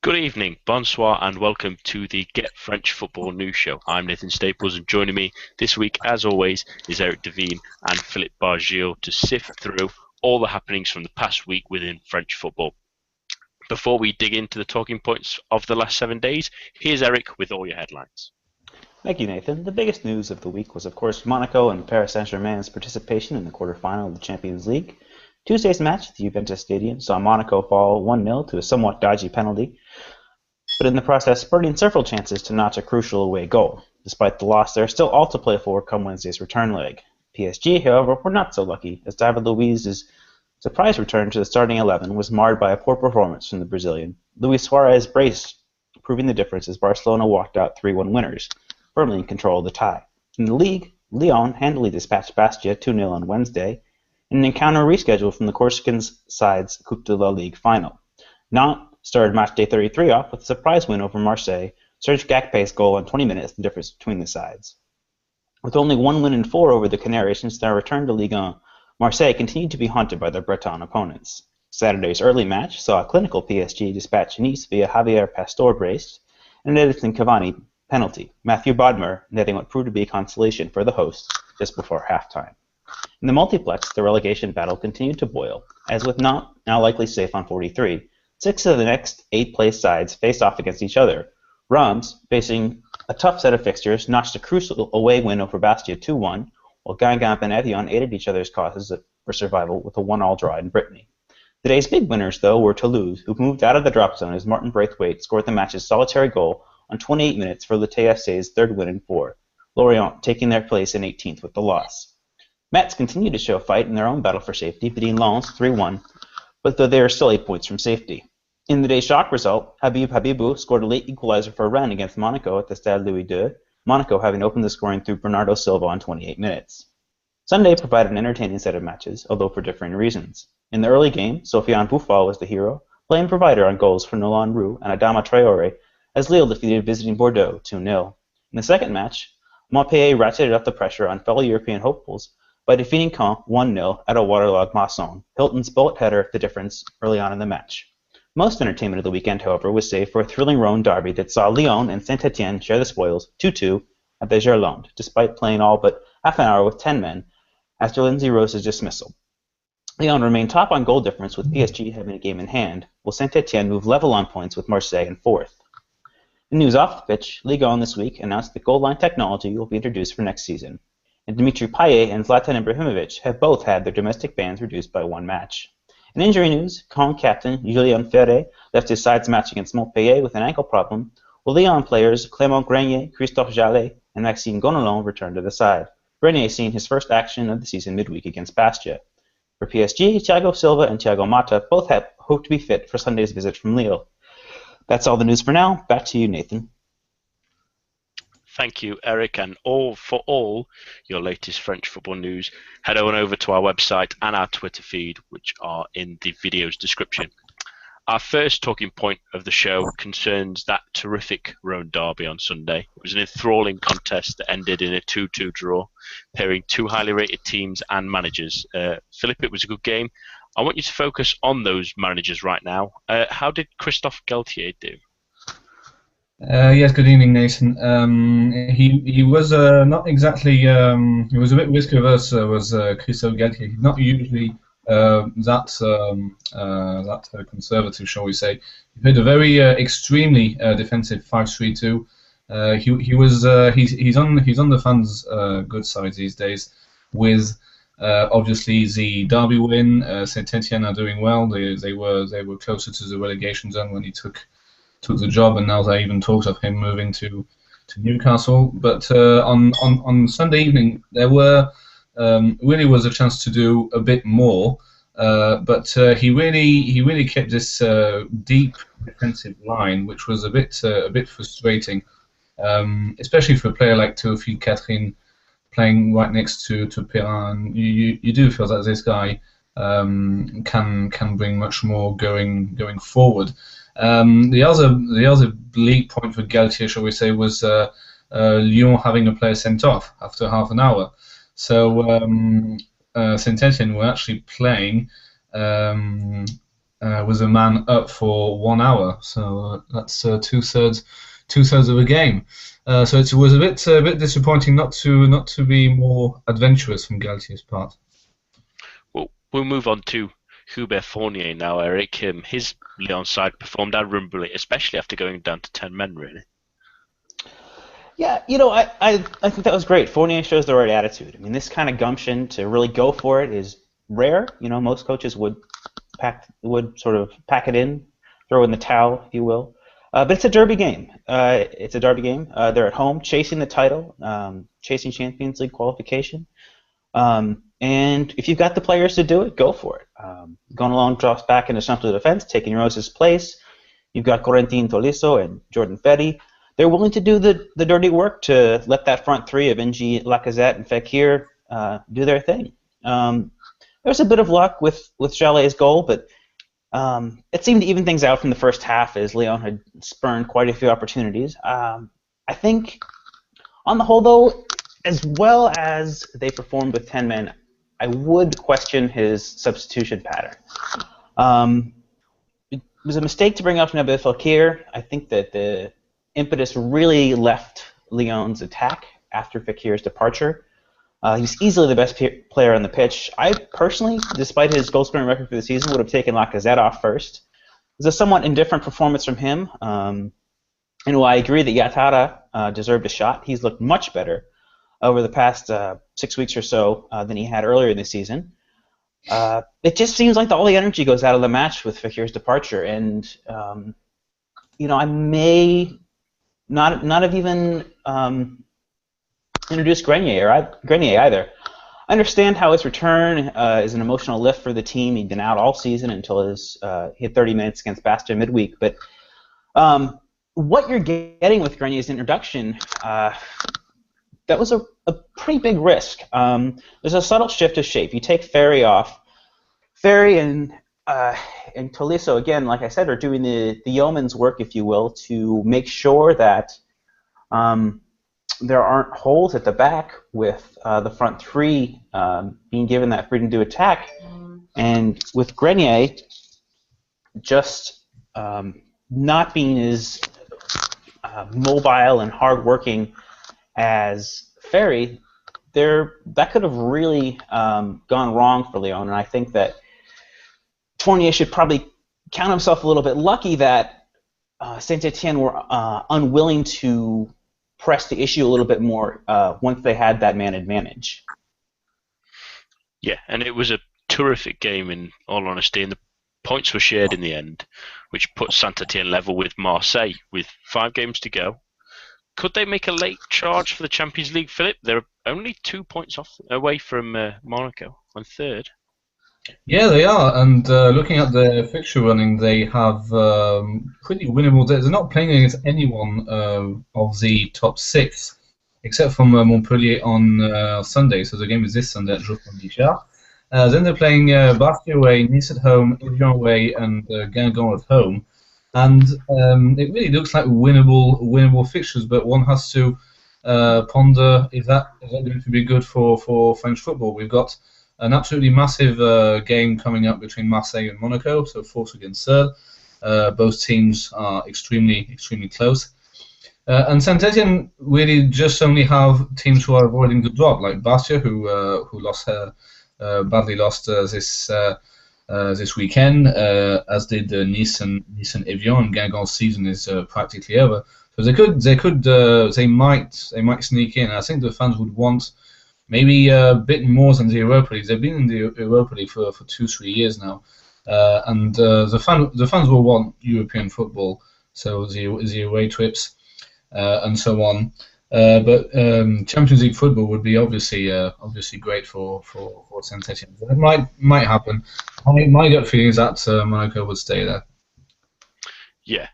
Good evening, bonsoir, and welcome to the Get French Football News Show. I'm Nathan Staples, and joining me this week, as always, is Eric Devine and Philippe Bargil to sift through all the happenings from the past week within French football. Before we dig into the talking points of the last 7 days, here's Eric with all your headlines. Thank you, Nathan. The biggest news of the week was, of course, Monaco and Paris Saint-Germain's participation in the quarterfinal of the Champions League. Tuesday's match at the Juventus Stadium saw Monaco fall 1-0 to a somewhat dodgy penalty, but in the process spurting several chances to notch a crucial away goal. Despite the loss, there are still all to play for come Wednesday's return leg. PSG, however, were not so lucky, as David Luiz's surprise return to the starting 11 was marred by a poor performance from the Brazilian. Luis Suarez braced, proving the difference as Barcelona walked out 3-1 winners, firmly in control of the tie. In the league, Lyon handily dispatched Bastia 2-0 on Wednesday, in an encounter rescheduled from the Corsican side's Coupe de la Ligue final. Nantes started matchday 33 off with a surprise win over Marseille. Serge Gakpe's goal in 20 minutes the difference between the sides. With only 1 win and 4 over the Canaries since their return to Ligue 1, Marseille continued to be haunted by their Breton opponents. Saturday's early match saw a clinical PSG dispatch Nice via Javier Pastore brace and an Edinson Cavani penalty, Matthew Bodmer netting what proved to be a consolation for the hosts just before halftime. In the multiplex, the relegation battle continued to boil, as with Nantes now likely safe on 43, 6 of the next 8 placed sides faced off against each other. Reims, facing a tough set of fixtures, notched a crucial away win over Bastia 2-1, while Guingamp and Evian aided each other's causes for survival with a 1-1 draw in Brittany. Today's big winners, though, were Toulouse, who moved out of the drop zone as Martin Braithwaite scored the match's solitary goal on 28 minutes for Le TFC's third win in 4, Lorient taking their place in 18th with the loss. Metz continued to show fight in their own battle for safety, beating Lens 3-1, but though they are still 8 points from safety. In the day's shock result, Habib Habibou scored a late equalizer for Rennes against Monaco at the Stade Louis II, Monaco having opened the scoring through Bernardo Silva on 28 minutes. Sunday provided an entertaining set of matches, although for differing reasons. In the early game, Sofiane Boufal was the hero, playing provider on goals for Nolan Roux and Adama Traore, as Lille defeated visiting Bordeaux 2-0. In the second match, Montpellier ratcheted up the pressure on fellow European hopefuls by defeating Caen 1-0 at a waterlogged Masson. Hilton's bullet header the difference early on in the match. Most entertainment of the weekend, however, was saved for a thrilling Rhone derby that saw Lyon and Saint-Etienne share the spoils 2-2 at the Gerland, despite playing all but half an hour with 10 men after Lindsay Rose's dismissal. Lyon remained top on goal difference with PSG having a game in hand, while Saint-Etienne moved level on points with Marseille in fourth. In news off the pitch, Ligue 1 this week announced that goal line technology will be introduced for next season, and Dimitri Payet and Zlatan Ibrahimovic have both had their domestic bans reduced by 1 match. In injury news, Caen captain Julien Ferret left his side's match against Montpellier with an ankle problem, while Lyon players Clément Grenier, Christophe Jallet, and Maxime Gonalon returned to the side. Grenier seeing his first action of the season midweek against Bastia. For PSG, Thiago Silva and Thiago Motta both hope to be fit for Sunday's visit from Lille. That's all the news for now. Back to you, Nathan. Thank you, Eric, and for all your latest French football news, head on over to our website and our Twitter feed, which are in the video's description. Our first talking point of the show concerns that terrific Rhone derby on Sunday. It was an enthralling contest that ended in a 2-2 draw, pairing 2 highly rated teams and managers. Philip, it was a good game. I want you to focus on those managers right now. How did Christophe Galtier do? Yes, good evening, Nathan. He was not exactly. He was a bit risk averse. Was Christophe Galtier? He's not usually that conservative, shall we say? He played a very extremely defensive 5-3-2. He's on the fans' good side these days. With obviously the derby win, Saint-Etienne are doing well. They were closer to the relegation zone when he took the job, and now they even talked of him moving to Newcastle. But on Sunday evening, there really was a chance to do a bit more. But he really kept this deep defensive line, which was a bit frustrating, especially for a player like Théophile Catherine playing right next to Perrin. You do feel that this guy can bring much more going forward. The other bleak point for Galtier, shall we say, was Lyon having a player sent off after half an hour. So Saint-Etienne were actually playing with a man up for 1 hour. So that's two-thirds of a game. So it was a bit disappointing not to be more adventurous from Galtier's part. Well, we'll move on to Hubert Fournier now, Eric. His Lyon side performed admirably, especially after going down to 10 men, really. Yeah, I think that was great. Fournier shows the right attitude. I mean, this kind of gumption to really go for it is rare. Most coaches would sort of pack it in, throw in the towel, if you will. But it's a derby game. They're at home, chasing the title, chasing Champions League qualification. And if you've got the players to do it, go for it. Gonalons drops back into central defense, taking Rose's place. You've got Corentin Tolisso and Jordan Ferri. They're willing to do the dirty work to let that front three of Ng, Lacazette, and Fekir do their thing. There was a bit of luck with Jallet's goal, but it seemed to even things out from the first half as Lyon had spurned quite a few opportunities. I think, on the whole, though, as well as they performed with 10 men, I would question his substitution pattern. It was a mistake to bring up Nabil Fekir. I think that the impetus really left Lyon's attack after Fekir's departure. He was easily the best player on the pitch. I personally, despite his goal-scoring record for the season, would have taken Lacazette off first. It was a somewhat indifferent performance from him. And while I agree that Yatara deserved a shot, he's looked much better over the past 6 weeks or so than he had earlier in the season. It just seems like all the energy goes out of the match with Fekir's departure, and I may not have even introduced Grenier either. I understand how his return is an emotional lift for the team. He'd been out all season until he had 30 minutes against Bastia midweek. But what you're getting with Grenier's introduction, that was a pretty big risk. There's a subtle shift of shape. You take Ferri off. Ferri and Tolisso, again, like I said, are doing the yeoman's work, if you will, to make sure that there aren't holes at the back with the front three being given that freedom to attack. And with Grenier just not being as mobile and hardworking as Ferri, that could have really gone wrong for Lyon. And I think that Fournier should probably count himself a little bit lucky that Saint-Etienne were unwilling to press the issue a little bit more once they had that man advantage. Yeah, and it was a terrific game in all honesty, and the points were shared in the end, which put Saint-Etienne level with Marseille with 5 games to go. Could they make a late charge for the Champions League, Philip? They're only 2 points away from Monaco on third. Yeah, they are, and looking at their fixture running, they have pretty winnable days. They're not playing against anyone of the top 6, except from Montpellier on Sunday, so the game is this Sunday at Geoffroy Guichard. Then they're playing Bastia away, Nice at home, Evian away, and Guingamp at home. And it really looks like winnable fixtures, but one has to ponder, is that going to be good for French football? We've got an absolutely massive game coming up between Marseille and Monaco, so 4th against 3rd. Both teams are extremely close. And Saint-Etienne really just only have teams who are avoiding the drop, like Bastia, who badly lost this weekend, as did Nice and Evian. And Guingamp's season is practically over. So they might sneak in. I think the fans would want maybe a bit more than the Europa League. They've been in the Europa League for 2-3 years now, and the fans will want European football, so the away trips and so on. But Champions League football would be obviously great for Saint-Etienne. It might happen. My gut feeling is that Monaco would stay there. Yeah,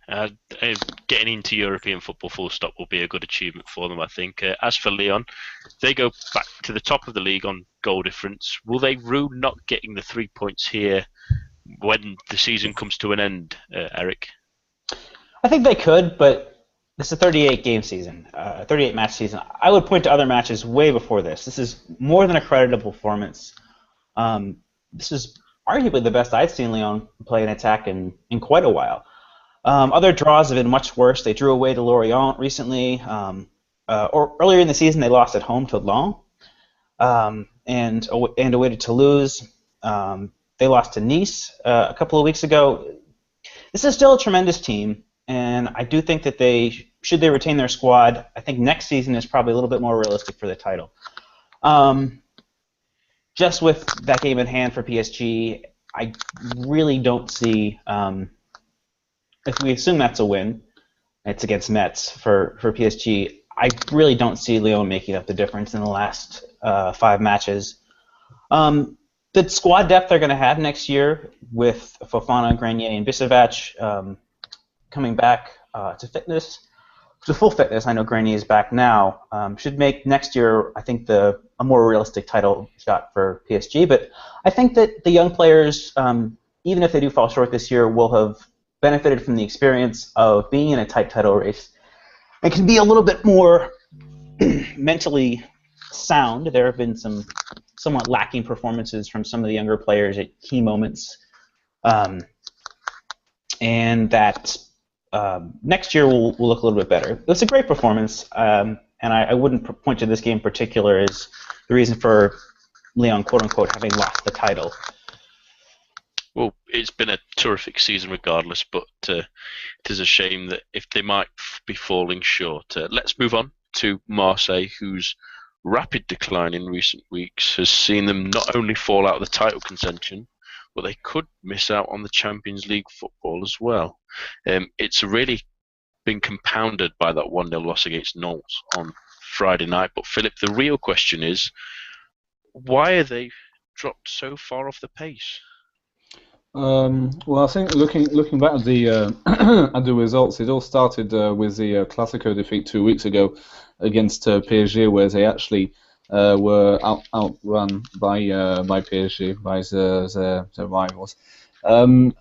getting into European football full stop will be a good achievement for them, I think. As for Lyon, they go back to the top of the league on goal difference. Will they rue not getting the 3 points here when the season comes to an end, Eric? I think they could, but this is a 38-game season, 38-match season. I would point to other matches way before this. This is more than a creditable performance. This is arguably the best I've seen Lyon play an attack in quite a while. Other draws have been much worse. They drew away to Lorient recently. Or earlier in the season, they lost at home to Lens, and away to Toulouse. They lost to Nice a couple of weeks ago. This is still a tremendous team, and I do think that should they retain their squad, I think next season is probably a little bit more realistic for the title. Just with that game in hand for PSG, I really don't see, if we assume that's a win, it's against Metz for PSG, I really don't see Lyon making up the difference in the last 5 matches. The squad depth they're going to have next year with Fofana, Grenier, and Bisevac coming back to full fitness. I know Grenier is back now. Should make next year, I think, a more realistic title shot for PSG. But I think that the young players, even if they do fall short this year, will have benefited from the experience of being in a tight title race and can be a little bit more mentally sound. There have been some somewhat lacking performances from some of the younger players at key moments, and that next year will look a little bit better. It's a great performance, and I wouldn't point to this game in particular as the reason for Lyon, quote-unquote, having lost the title. Well, it's been a terrific season regardless, but it is a shame that if they might be falling short. Let's move on to Marseille, whose rapid decline in recent weeks has seen them not only fall out of the title contention, but they could miss out on the Champions League football as well. It's really been compounded by that 1-0 loss against Nantes on Friday night. But Philip, the real question is, why are they dropped so far off the pace? Well, I think looking back at the at the results, it all started with the Classico defeat 2 weeks ago against PSG, where they actually were outrun by PSG, by their rivals. To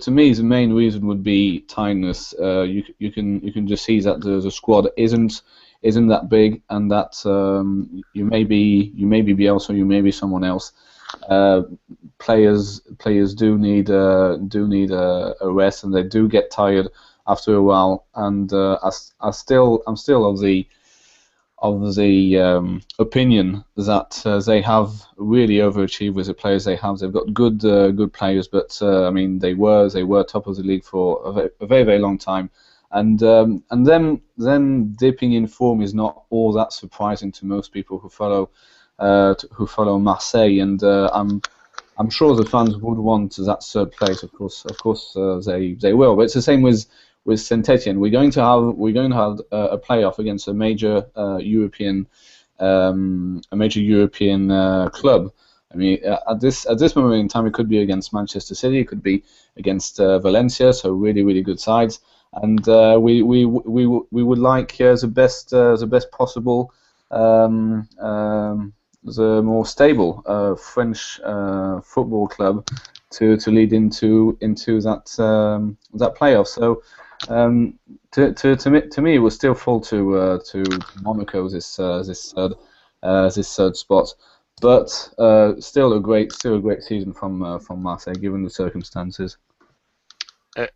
me, the main reason would be tiredness. You can just see that the squad isn't that big, and that you may be Bielsa, you may be someone else. Players do need a rest, and they do get tired after a while. And I'm still of the opinion that they have really overachieved with the players they have. They've got good players, but I mean they were top of the league for a very, very long time. And them dipping in form is not all that surprising to most people who follow Marseille, and I'm sure the fans would want that third place. Of course, they will. But it's the same with Saint-Etienne. We're going to have a playoff against a major European club. I mean, at this moment in time, it could be against Manchester City, it could be against Valencia. So really, really good sides, and we would like the best possible. The more stable French football club to lead into that playoff. So to me, it was still full to Monaco this third spot, but still a great season from Marseille given the circumstances.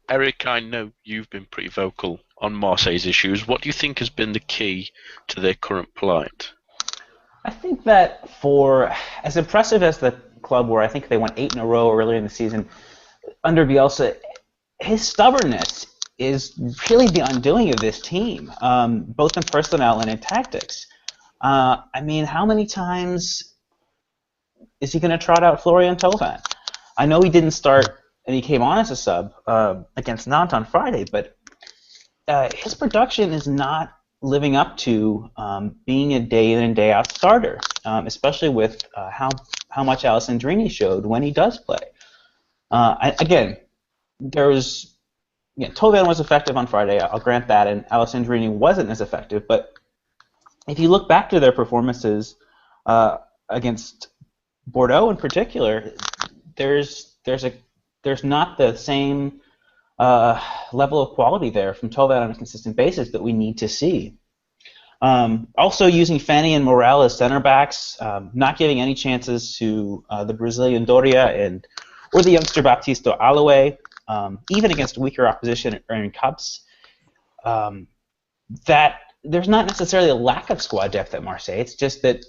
Eric, I know you've been pretty vocal on Marseille's issues. What do you think has been the key to their current plight? I think that for as impressive as the club were, I think they won 8 in a row earlier in the season under Bielsa, his stubbornness is really the undoing of this team, both in personnel and in tactics. I mean, how many times is he going to trot out Florian Thauvin? I know he didn't start and he came on as a sub against Nantes on Friday, but his production is not living up to being a day in and day out starter, especially with how much Alessandrini showed when he does play. Again, Thauvin was effective on Friday, I'll grant that, and Alessandrini wasn't as effective, but if you look back to their performances against Bordeaux in particular, there's not the same level of quality there from Thauvin on a consistent basis that we need to see. Also using Fanny and Morel as center backs, not giving any chances to the Brazilian Doria or the youngster Baptista Aloe, even against weaker opposition or in cups. That there's not necessarily a lack of squad depth at Marseille. It's just that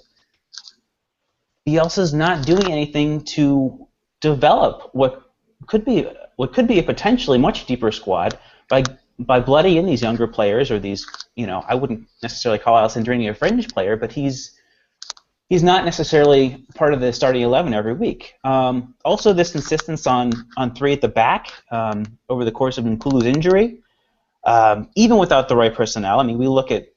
Bielsa's not doing anything to develop what could be a potentially much deeper squad by blooding in these younger players or these, I wouldn't necessarily call Alessandrini a fringe player, but he's not necessarily part of the starting 11 every week. Also, this insistence on three at the back over the course of Nkulu's injury, even without the right personnel. I mean, we look at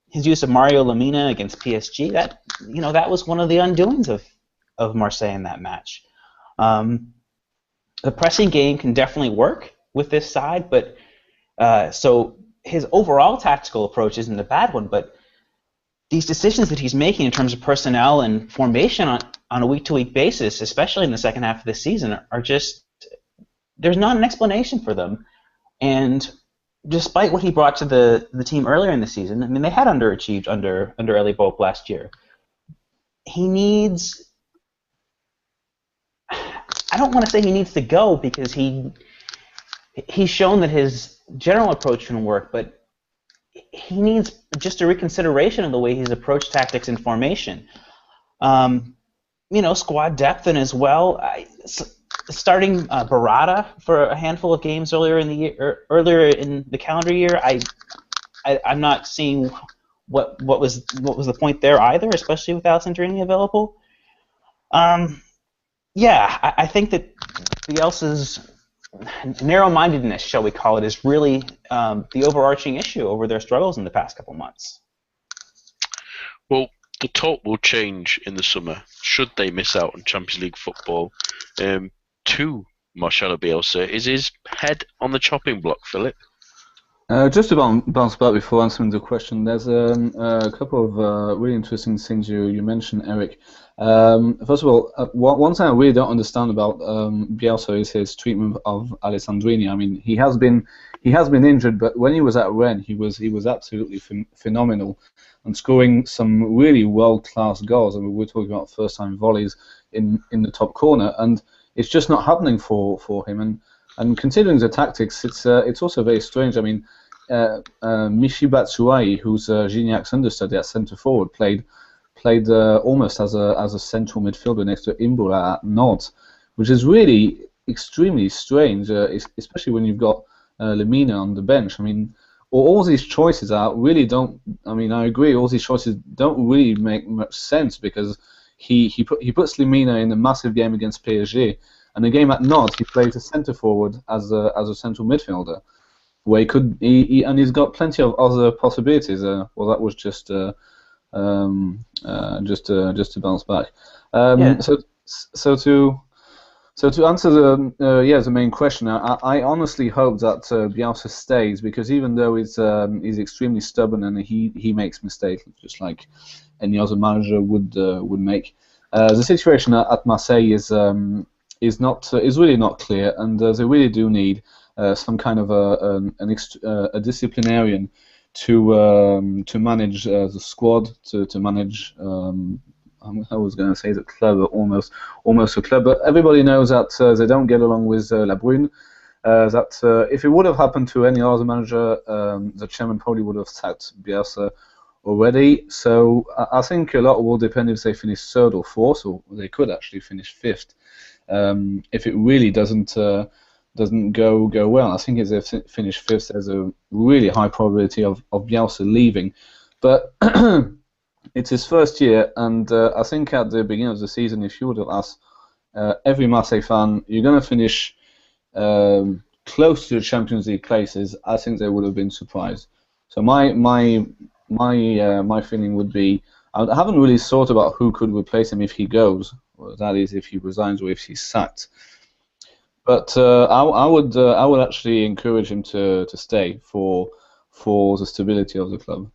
his use of Mario Lemina against PSG. That was one of the undoings of Marseille in that match. The pressing game can definitely work with this side, but so his overall tactical approach isn't a bad one, but these decisions that he's making in terms of personnel and formation on a week-to-week basis, especially in the second half of the season, are just, there's not an explanation for them. And despite what he brought to the team earlier in the season, I mean, they had underachieved under Elie Boep last year. He needs, I don't want to say he needs to go because he's shown that his general approach can work, but he needs just a reconsideration of the way he's approached tactics and formation. Squad depth and as well. Starting Barada for a handful of games earlier in the calendar year, I'm not seeing what was the point there either, especially with Alessandrini available. I think that Bielsa's narrow-mindedness, shall we call it, is really the overarching issue over their struggles in the past couple months. Well, the talk will change in the summer should they miss out on Champions League football. To Marcelo Bielsa, is his head on the chopping block, Philip? Just to bounce back before answering the question, there's a couple of really interesting things you mentioned, Eric. First of all, one thing I really don't understand about Bielsa is his treatment of Alessandrini. I mean, he has been injured, but when he was at Rennes, he was absolutely phenomenal and scoring some really world-class goals. I mean, we're talking about first-time volleys in the top corner, and it's just not happening for him. And considering the tactics, it's also very strange. I mean, Michy Batshuayi, who's Gignac's understudy at centre forward, played almost as a central midfielder next to Imbula at Nantes, which is really extremely strange, especially when you've got Lemina on the bench. I mean, all these choices really don't. I mean, I agree. All these choices don't really make much sense because he puts Lemina in a massive game against PSG, and the game at Nantes he plays a centre forward as a central midfielder, where he's got plenty of other possibilities. Well, that was just to bounce back. So to answer the main question, I honestly hope that Bielsa stays, because even though he's extremely stubborn and he makes mistakes just like any other manager would make, the situation at Marseille is really not clear, and they really do need some kind of a disciplinarian to manage the squad, to manage. I was going to say the club, almost a club, but everybody knows that they don't get along with La Brune. That if it would have happened to any other manager, the chairman probably would have sacked Bielsa already. So I think a lot will depend if they finish third or fourth, or they could actually finish fifth. If it really doesn't go well, I think if they finish fifth, there's a really high probability of Bielsa leaving. But it's his first year, and I think at the beginning of the season, if you would have asked every Marseille fan, you're going to finish close to the Champions League places, I think they would have been surprised. So my feeling would be, I haven't really thought about who could replace him if he goes, or that is, if he resigns or if he's sacked. But I would actually encourage him to stay for the stability of the club.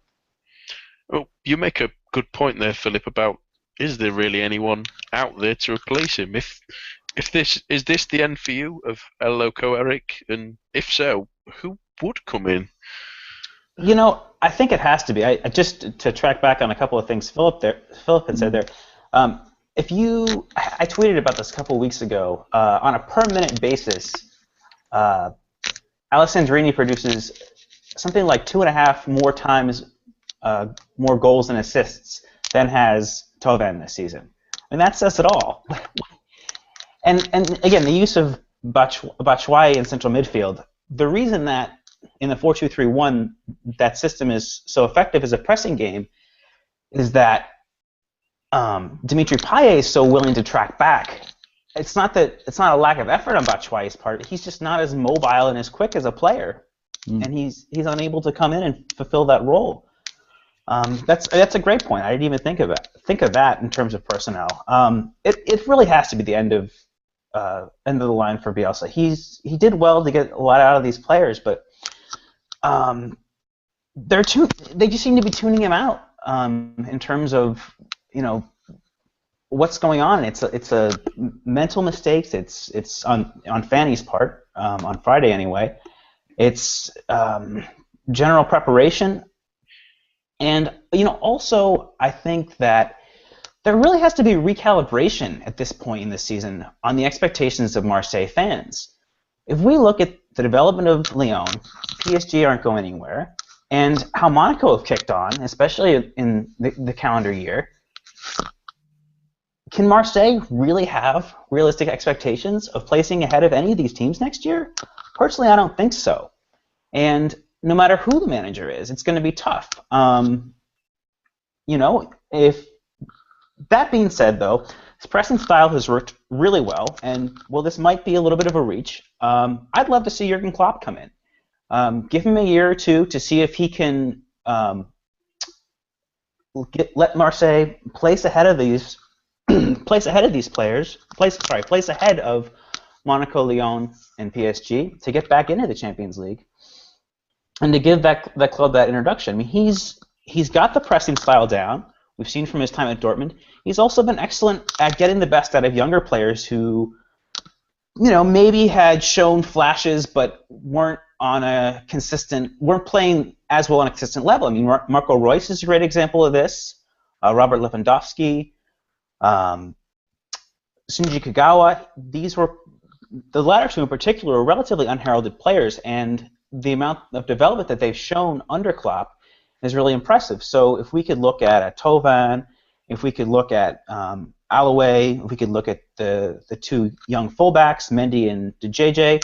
Well, you make a good point there, Philip, about is there really anyone out there to replace him? If this is the end for you of El Loco Eric, and if so, who would come in? I think it has to be. I just to track back on a couple of things Philip had said there. I tweeted about this a couple of weeks ago. On a per minute basis, Alessandrini produces something like 2.5 more times more goals and assists than has Tovan this season. And that says it all. and again, the use of Batshuayi in central midfield, the reason that in the 4-2-3-1 that system is so effective as a pressing game is that Dimitri Payet is so willing to track back. It's not a lack of effort on Batshuayi's part. He's just not as mobile and as quick as a player, and he's unable to come in and fulfill that role. That's a great point. I didn't even think of that in terms of personnel. It really has to be the end of the line for Bielsa. He did well to get a lot out of these players, but they just seem to be tuning him out in terms of what's going on. It's a mental mistakes. It's on Fanny's part on Friday anyway. It's general preparation, and also I think that there really has to be recalibration at this point in the season on the expectations of Marseille fans. If we look at the development of Lyon, PSG aren't going anywhere, and how Monaco have kicked on, especially in the calendar year, can Marseille really have realistic expectations of placing ahead of any of these teams next year? Personally, I don't think so. And no matter who the manager is, it's going to be tough. If that being said, though, his pressing style has worked really well, and this might be a little bit of a reach. I'd love to see Jurgen Klopp come in. Give him a year or two to see if he can let Marseille place ahead of these players. Place ahead of Monaco, Lyon, and PSG to get back into the Champions League, and to give that club that introduction. I mean, he's got the pressing style down. We've seen from his time at Dortmund. He's also been excellent at getting the best out of younger players who, maybe had shown flashes but weren't playing as well on a consistent level. I mean, Marco Reus is a great example of this. Robert Lewandowski, Shinji Kagawa. The latter two in particular, are relatively unheralded players, and the amount of development that they've shown under Klopp is really impressive. So if we could look at a Tovan, if we could look at Alloway, if we could look at the two young fullbacks, Mendy and DJJ,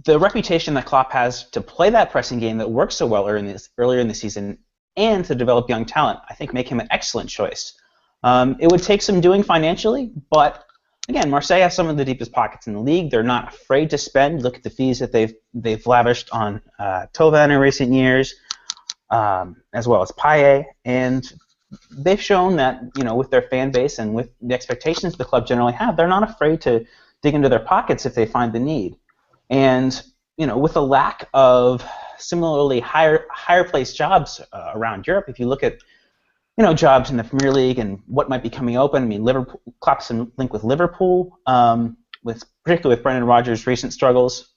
the reputation that Klopp has to play that pressing game that works so well earlier in the season and to develop young talent, I think make him an excellent choice. It would take some doing financially, but again, Marseille has some of the deepest pockets in the league. They're not afraid to spend. Look at the fees that they've lavished on Tovan in recent years, as well as Payet, and they've shown that with their fan base and with the expectations the club generally have, they're not afraid to dig into their pockets if they find the need. And with a lack of similarly higher placed jobs around Europe, if you look at jobs in the Premier League and what might be coming open. I mean, Liverpool, Klopp's in link with Liverpool, particularly with Brendan Rodgers' recent struggles.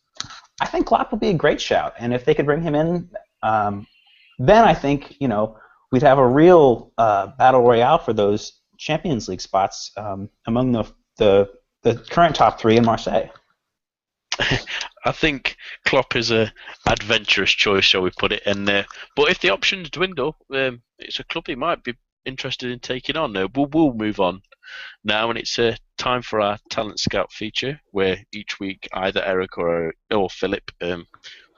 I think Klopp would be a great shout, and if they could bring him in, then I think we'd have a real battle royale for those Champions League spots among the current top three in Marseille. I think Klopp is a adventurous choice, shall we put it? But if the options dwindle, it's a club he might be interested in taking on. We'll move on now, and it's time for our Talent Scout feature, where each week either Eric or Philip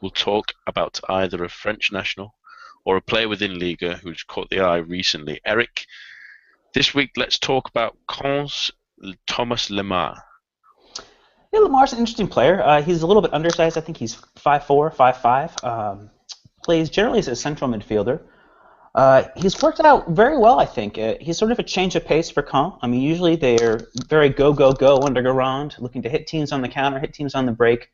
will talk about either a French national or a player within Liga who's caught the eye recently. Eric, this week let's talk about Caen's Thomas Lemar. Yeah, Lemar's an interesting player. He's a little bit undersized. I think he's 5'4", 5'5". Plays generally as a central midfielder. He's worked out very well, I think. He's sort of a change of pace for Caen. I mean, usually they're very go under Garand, looking to hit teams on the counter, hit teams on the break.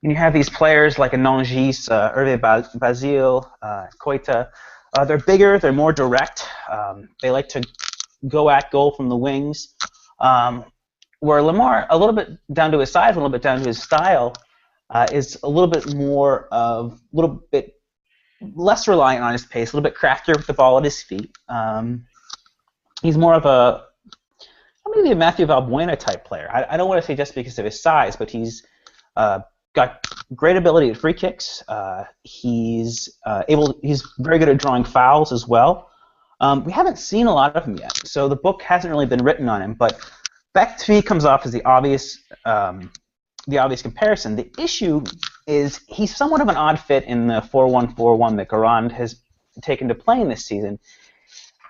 And you have these players like a Nangis, Hervé Basile, Koita. They're bigger, they're more direct. They like to go at goal from the wings. Where Lemar, a little bit down to his size, a little bit down to his style, is a little bit less reliant on his pace, a little bit craftier with the ball at his feet. He's more of maybe a Matthew Valbuena type player. I don't want to say just because of his size, but he's got great ability at free kicks. He's very good at drawing fouls as well. We haven't seen a lot of him yet, so the book hasn't really been written on him. But that to me comes off as the obvious comparison. The issue is he's somewhat of an odd fit in the 4-1-4-1 that Garand has taken to playing this season.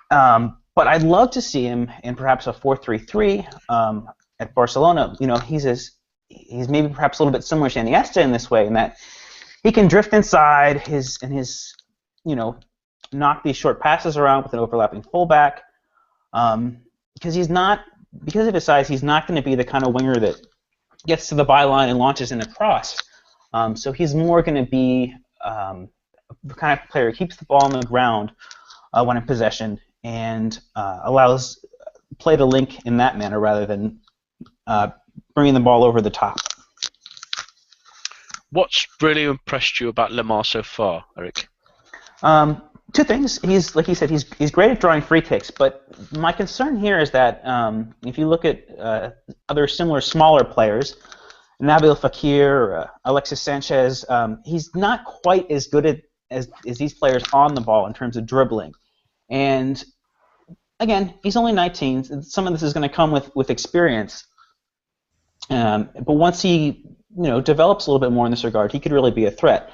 But I'd love to see him in perhaps a 4-3-3 at Barcelona. He's maybe perhaps a little bit similar to Iniesta in this way, in that he can drift inside knock these short passes around with an overlapping fullback. Because of his size, he's not going to be the kind of winger that gets to the byline and launches in a cross. So he's more going to be the kind of player who keeps the ball on the ground when in possession and allows play to link in that manner rather than bringing the ball over the top. What's really impressed you about Lemar so far, Eric? Two things. He's, like you said, he's great at drawing free kicks, but my concern here is that if you look at other similar smaller players, Nabil Fekir, Alexis Sanchez, he's not quite as good as these players on the ball in terms of dribbling. And again, he's only 19. Some of this is going to come with experience. But once he develops a little bit more in this regard, he could really be a threat.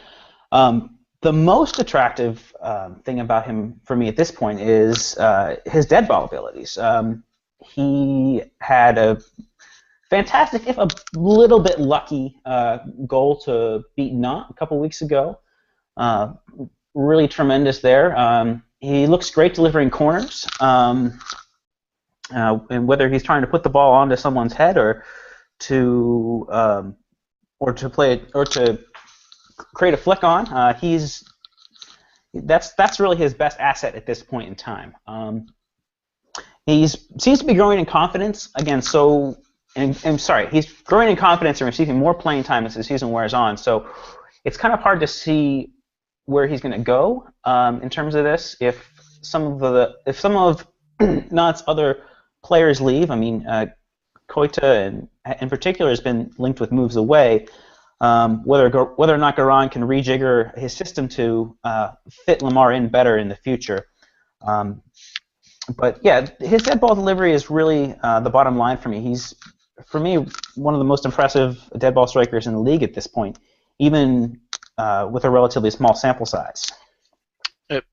The most attractive thing about him for me at this point is his dead ball abilities. He had a fantastic, if a little bit lucky, goal to beat Nantes a couple weeks ago. Really tremendous there. He looks great delivering corners, and whether he's trying to put the ball onto someone's head or to play it or to create a flick on, that's really his best asset at this point in time. He seems to be growing in confidence again. He's growing in confidence and receiving more playing time as the season wears on. So it's kind of hard to see where he's going to go in terms of this. If some of Nantes' other players leave, Koita in particular has been linked with moves away. Whether or not Garand can rejigger his system to fit Lemar in better in the future. But yeah, his dead ball delivery is really the bottom line for me. He's, for me, one of the most impressive dead ball strikers in the league at this point, even with a relatively small sample size.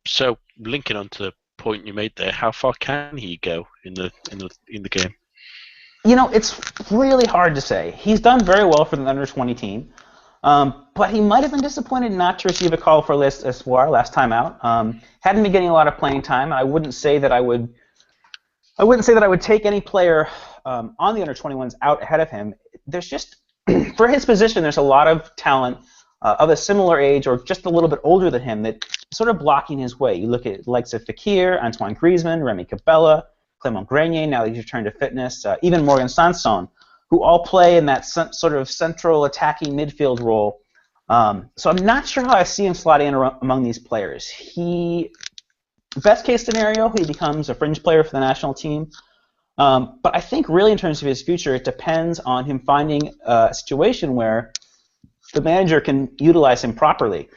So linking onto the point you made there, how far can he go in the game? It's really hard to say. He's done very well for the under-20 team, but he might have been disappointed not to receive a call for Les Espoir last time out. Hadn't been getting a lot of playing time. I wouldn't say that I would take any player on the under-21s out ahead of him. There's just, for his position, there's a lot of talent of a similar age or just a little bit older than him that sort of blocking his way. You look at the likes of Fekir, Antoine Griezmann, Remy Cabella, Clément Grenier, now that he's returned to fitness, even Morgan Sanson, who all play in that sort of central attacking midfield role. So I'm not sure how I see him slotting in among these players. Best case scenario, he becomes a fringe player for the national team. But I think really in terms of his future, it depends on him finding a situation where the manager can utilize him properly,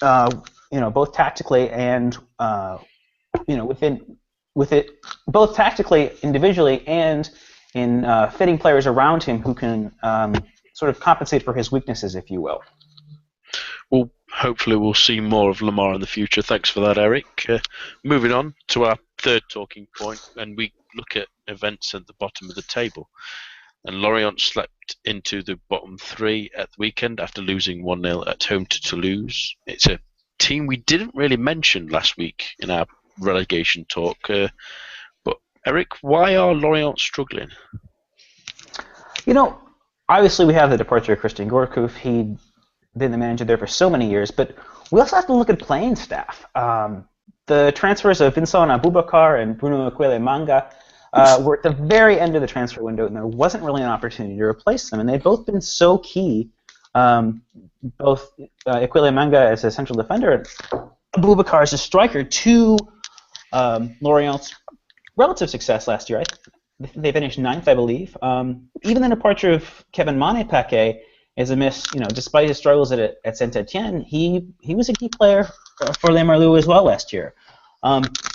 both tactically and both tactically, individually, and in fitting players around him who can sort of compensate for his weaknesses, if you will. Well, hopefully we'll see more of Lemar in the future. Thanks for that, Eric. Moving on to our third talking point, and we look at events at the bottom of the table. And Lorient slept into the bottom three at the weekend after losing 1-0 at home to Toulouse. It's a team we didn't really mention last week in our relegation talk. But Eric, why are Lorient struggling? Obviously we have the departure of Christian Gourcuff. He'd been the manager there for so many years, but we also have to look at playing staff. The transfers of Vincent Aboubakar and Bruno Aquile Manga were at the very end of the transfer window, and there wasn't really an opportunity to replace them, and they've both been so key both Iquile Manga as a central defender and Abubakar as a striker to Lorient's relative success last year. They finished ninth, I believe. Even the departure of Kevin Mane is a miss. Despite his struggles at Saint-Etienne, he was a key player for Les Merlus as well last year.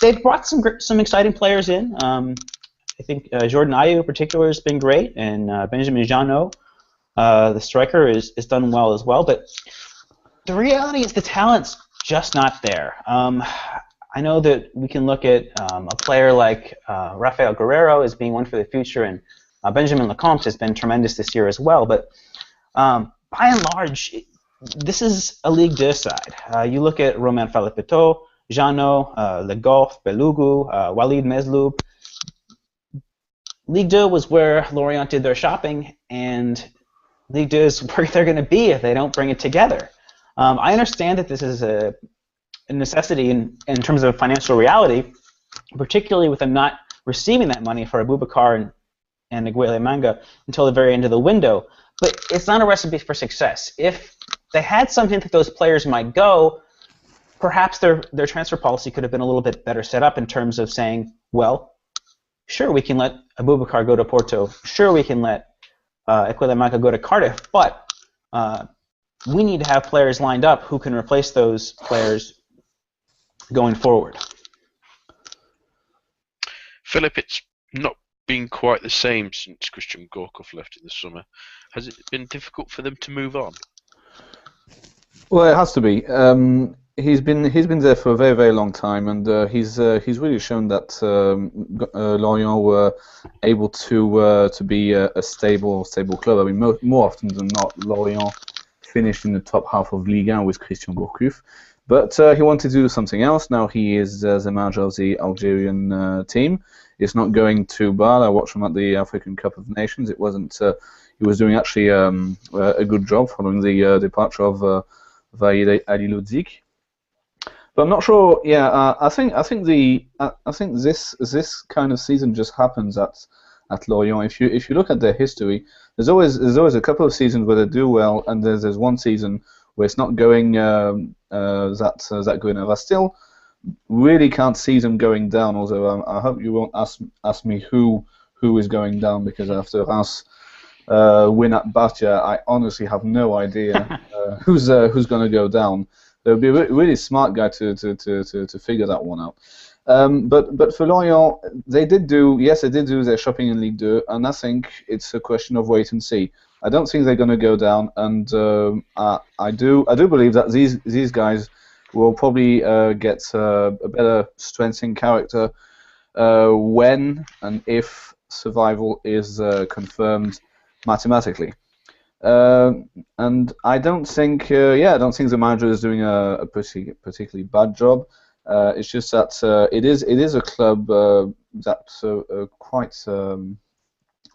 They've brought some exciting players in. I think Jordan Ayew in particular has been great, and Benjamin Jeannot, the striker, is done well as well. But the reality is the talent's just not there. I know that we can look at a player like Rafael Guerrero as being one for the future, and Benjamin Lecomte has been tremendous this year as well. But by and large, this is a Ligue 2 side. You look at Romain Falapeto, Jeannot, Le Goff, Belugu, Walid Mesloub. Ligue 2 was where Lorient did their shopping, and Ligue 2 is where they're going to be if they don't bring it together. I understand that this is a necessity in terms of financial reality, particularly with them not receiving that money for Abubakar and Iquile Manga until the very end of the window. But it's not a recipe for success. If they had something that those players might go, perhaps their transfer policy could have been a little bit better set up in terms of saying, well, sure, we can let Abubakar go to Porto. Sure, we can let Iquile Manga go to Cardiff. But we need to have players lined up who can replace those players going forward. Philip, it's not been quite the same since Christian Gorkov left in the summer. Has it been difficult for them to move on? Well, it has to be. He's been there for a very, very long time, and he's really shown that Lorient were able to be a stable club. I mean, more often than not, Lorient finished in the top half of Ligue 1 with Christian Gourcuff. But he wanted to do something else. Now he is the manager of the Algerian team. He's not going to Bâle. I watched him at the African Cup of Nations. It wasn't. He was doing actually a good job following the departure of Vahid Halilhodžić. But I'm not sure. Yeah, I think this kind of season just happens at Lorient. If you look at their history, there's always a couple of seasons where they do well, and there's one season where it's not going that good enough. I still really can't see them going down. Although I hope you won't ask me who is going down, because after Reims win at Bastia, I honestly have no idea who's going to go down. There would be a really smart guy to figure that one out. But for Lorient, they did do their shopping in Ligue 2, and I think it's a question of wait and see. I don't think they're going to go down, and I do believe that these guys will probably get a better strength in character when and if survival is confirmed mathematically. And I don't think the manager is doing a particularly bad job. It's just that it is a club that's quite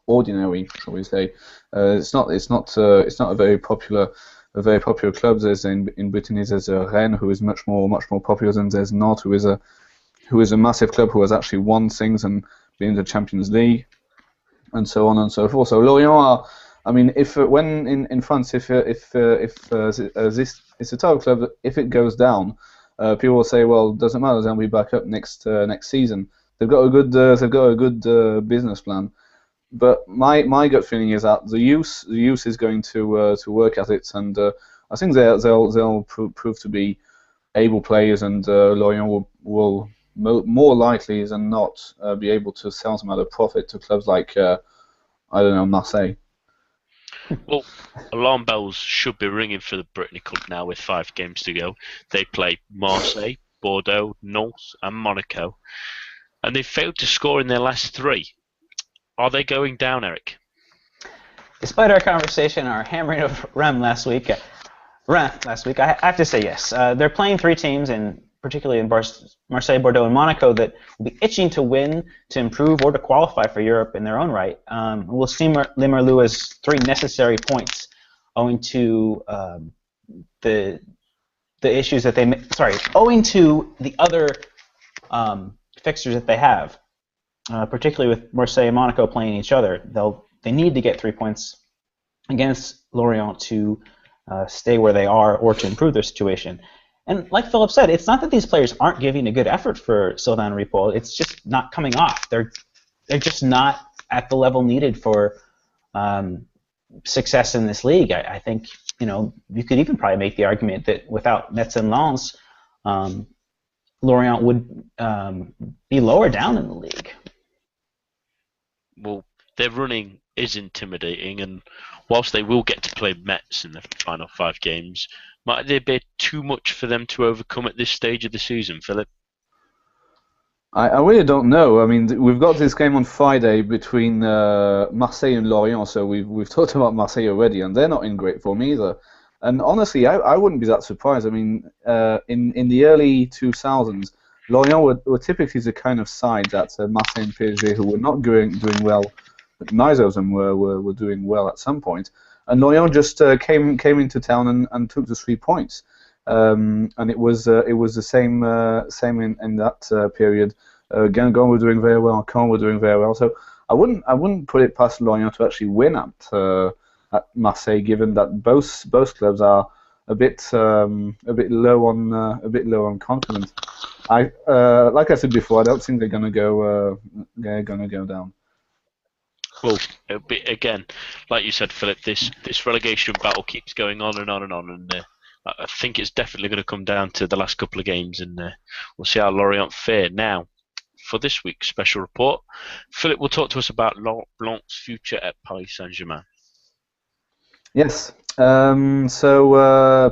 ordinary, shall we say. It's not a very popular club. There's in Brittany there's Rennes, who is much more popular than there's Nantes, who is a massive club who has actually won things and been in the Champions League, and so on and so forth. So Lorient are, I mean, when in France, if this it's a type of club that if it goes down, people will say, well, it doesn't matter, they'll be back up next season. They've got a good business plan. But my gut feeling is that the youth is going to work at it, and I think they'll prove to be able players, and Lorient will more likely than not be able to sell them at a profit to clubs like Marseille. Well, alarm bells should be ringing for the Brittany Cup now with 5 games to go. They play Marseille, Bordeaux, Nantes, and Monaco, and they've failed to score in their last 3. Are they going down, Eric? Despite our conversation, our hammering of Rennes last week, I have to say yes. They're playing 3 teams, and particularly in Marseille, Bordeaux, and Monaco, that will be itching to win, to improve, or to qualify for Europe in their own right. We'll see Les Merlus as 3 necessary points, owing to the issues that owing to the other fixtures that they have. Particularly with Marseille and Monaco playing each other, they need to get 3 points against Lorient to stay where they are or to improve their situation. And like Philip said, it's not that these players aren't giving a good effort for Sylvain Ripoll. It's just not coming off. They're just not at the level needed for success in this league. I think you could even probably make the argument that without Metz and Lens, Lorient would be lower down in the league. Well, their running is intimidating, and whilst they will get to play Metz in the final 5 games, might there be too much for them to overcome at this stage of the season, Philip? I really don't know. I mean, we've got this game on Friday between Marseille and Lorient, so we've talked about Marseille already, and they're not in great form either. And honestly, I wouldn't be that surprised. I mean, in the early 2000s, Lorient were typically the kind of side that Marseille and PSG, who were not doing well, but neither of them were doing well at some point. And Lorient just came into town and took the 3 points. And it was the same in that period. Guingamp were doing very well, Caen were doing very well. So I wouldn't put it past Lorient to actually win at Marseille, given that both clubs are a bit low on confidence. Like I said before, I don't think they're gonna go down. Well, again, like you said, Philip, this relegation battle keeps going on and on and on, and I think it's definitely going to come down to the last couple of games, and we'll see how Lorient fare. Now, for this week's special report, Philip will talk to us about Blanc's future at Paris Saint-Germain. Yes. So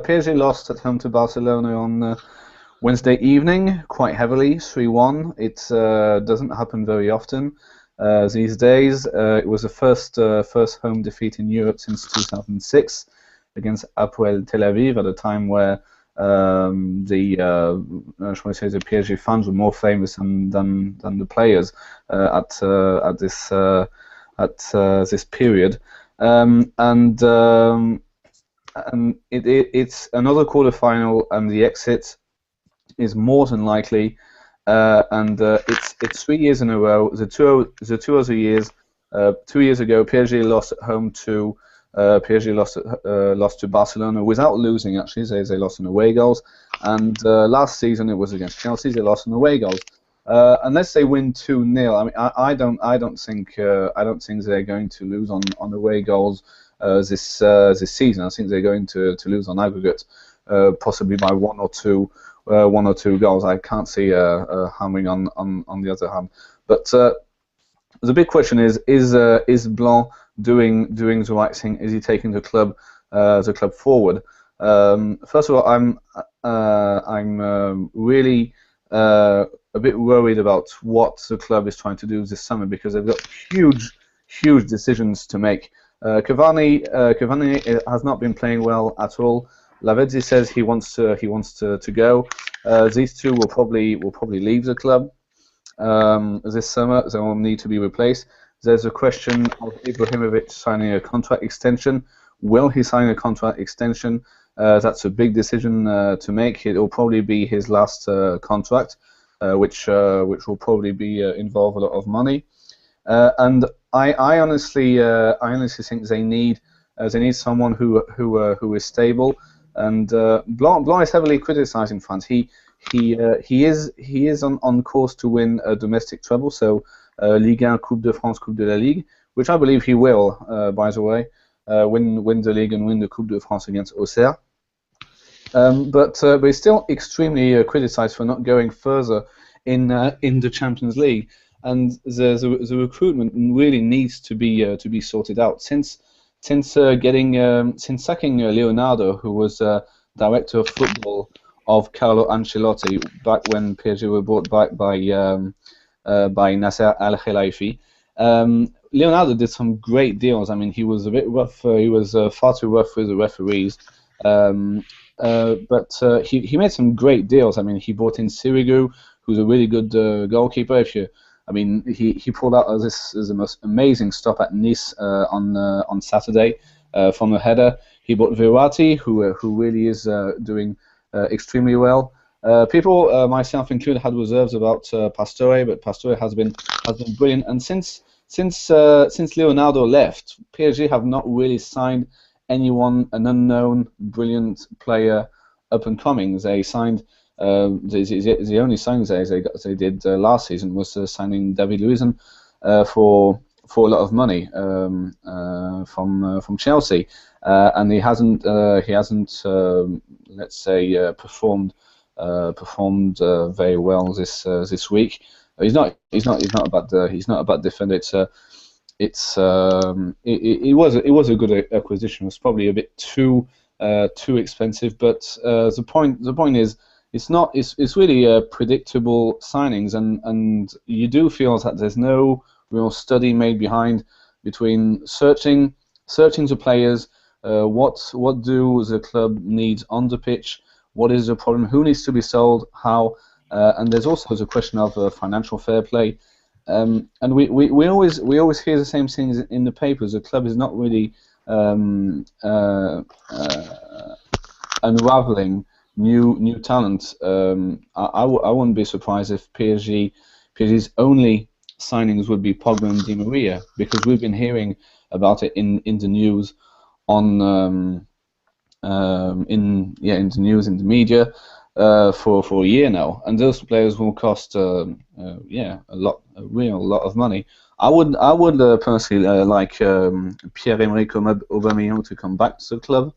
PSG lost at home to Barcelona on Wednesday evening, quite heavily, 3-1. It doesn't happen very often these days. It was the first home defeat in Europe since 2006 against Hapoel Tel Aviv, at a time where the PSG fans were more famous than the players at this period. And it's another quarterfinal, and the exit is more than likely. It's 3 years in a row. The two other years, 2 years ago, PSG lost at home to lost to Barcelona without losing. Actually, they lost in away goals. And last season it was against Chelsea. They lost in away goals. Unless they win 2-0, I mean, I don't think they're going to lose on away goals this season. I think they're going to lose on aggregate, possibly by one or two goals. I can't see hammering on the other hand. But the big question is Blanc doing the right thing? Is he taking the club forward? First of all, I'm really a bit worried about what the club is trying to do this summer, because they've got huge decisions to make. Cavani has not been playing well at all. Lavezzi says he wants to go. These two will probably leave the club this summer. They will need to be replaced. There's a question of Ibrahimovic signing a contract extension. Will he sign a contract extension? That's a big decision to make. It will probably be his last contract, which will probably be involve a lot of money. And I honestly think they need someone who is stable. And Blanc is heavily criticised in France. He is on course to win a domestic treble, so Ligue 1, Coupe de France, Coupe de la Ligue, which I believe he will. By the way, win the league and win the Coupe de France against Auxerre. But he's still extremely criticised for not going further in the Champions League, and the recruitment really needs to be sorted out. Since sacking Leonardo, who was director of football of Carlo Ancelotti back when PSG were brought back by Nasser Al-Khelaifi. Leonardo did some great deals. I mean, he was a bit rough. He was far too rough with the referees. But he made some great deals. I mean, he brought in Sirigu, who's a really good goalkeeper. He pulled out the most amazing stop at Nice on Saturday from a header. He brought Verratti, who really is doing extremely well. People, myself included, had reserves about Pastore, but Pastore has been brilliant. And since Leonardo left, PSG have not really signed anyone, an unknown, brilliant player, up and coming. They signed. The only signings they did last season was signing David Luiz for a lot of money from Chelsea, and he hasn't let's say performed very well this week. He's not a bad defender. It was a good acquisition. It was probably a bit too expensive, but the point is, it's really predictable signings, and you do feel that there's no real study made between searching the players, what do the club need on the pitch, what is the problem, who needs to be sold, how, and there's also the question of financial fair play. And we always hear the same things in the papers. The club is not really unraveling new talent. I wouldn't be surprised if PSG's only signings would be Pogba and Di Maria, because we've been hearing about it in the news, in the news, in the media, for a year now, and those players will cost a real lot of money. I would personally like Pierre-Emerick Aubameyang to come back to the club,